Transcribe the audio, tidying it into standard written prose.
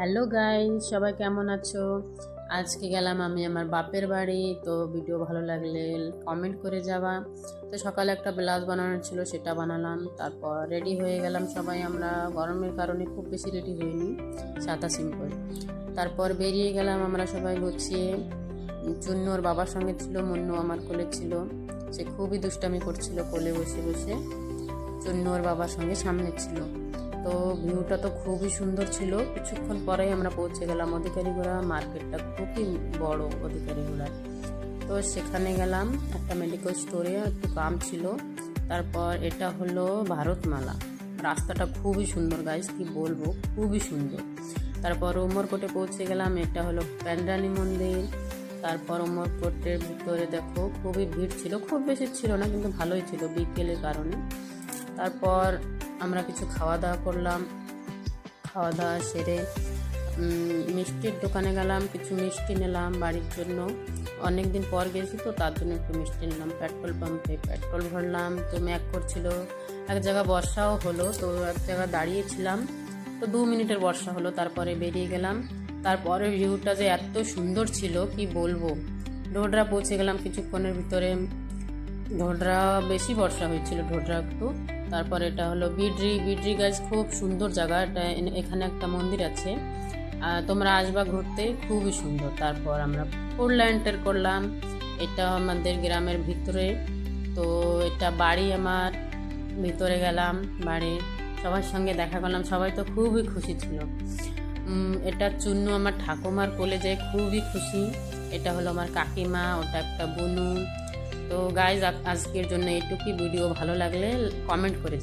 Hello guys, সবাই কেমন আছো? আজকে গেলাম আমি আমার বাপের বাড়ি। তো ভিডিও ভালো লাগলে কমেন্ট করে যাবা। তো সকালে একটা ব্লাউজ বানানোর ছিল, সেটা বানালাম। তারপর রেডি হয়ে গেলাম সবাই। আমরা গরমের কারণে খুব বেশি রেডি হইনি, সাদা সিম্পল। তারপর বেরিয়ে গেলাম আমরা সবাই গুছিয়ে। চুন্নু ওর বাবার সঙ্গে ছিল, মুন্নু আমার কোলে ছিল। সে খুবই দুষ্টামি করছিল কোলে বসে বসে। চুন্নু ওর বাবার সঙ্গে সামনে ছিল। তো ভিউটা তো খুবই সুন্দর ছিল। কিছুক্ষণ পরেই আমরা পৌঁছে গেলাম অধিকারীগুড়া। মার্কেটটা খুবই বড় অধিকারীগুড়ার। তো সেখানে গেলাম, একটা মেডিকেল স্টোরে একটু কাম ছিল। তারপর এটা হলো ভারতমালা। রাস্তাটা খুবই সুন্দর গাইস, কি বলবো, খুবই সুন্দর। তারপর উমরকোটে পৌঁছে গেলাম। এটা হলো প্যান্ডানি মন্দির। তারপর উমরকোটের ভিতরে দেখো খুবই ভিড় ছিল, খুব বেশি ছিল না কিন্তু ভালোই ছিল বিকেলের কারণে। তারপর আমরা কিছু খাওয়া দাওয়া করলাম। খাওয়া দাওয়া সেরে মিষ্টির দোকানে গেলাম, কিছু মিষ্টি নিলাম বাড়ির জন্য। অনেক দিন পর গেছি তো তার জন্য একটু মিষ্টি নিলাম। পেট্রোল পাম্পে পেট্রোল ভরলাম। তো ম্যাক করছিল, এক জায়গা বর্ষাও হলো, তো এক জায়গা দাঁড়িয়েছিলাম। তো 2 মিনিটের বর্ষা হলো, তারপরে বেরিয়ে গেলাম। তারপরে ভিউটা যে এত সুন্দর ছিল কি বলবো। ঢোডরা পৌঁছে গেলাম কিছুক্ষণের ভিতরে। ঢোডরা বেশি বর্ষা হয়েছিল, ঢোডরা একটু। তারপর এটা হলো বিডরি। বিডরি গাছ খুব সুন্দর জায়গা। এটা এখানে একটা মন্দির আছে, তোমরা আসবা ঘুরতে, খুবই সুন্দর। তারপর আমরা ফুল এন্টার করলাম। এটা আমাদের গ্রামের ভিতরে। তো এটা বাড়ি আমার। ভিতরে গেলাম, বাড়ির সবার সঙ্গে দেখা করলাম, সবাই তো খুবই খুশি ছিল। এটা চুন্নু আমার ঠাকুমার কোলে যায়, খুবই খুশি। এটা হলো আমার কাকিমা, ওটা একটা বুনু। তো গাইজ, আজকের জন্য এইটুকুই। ভিডিও ভালো লাগলে কমেন্ট করে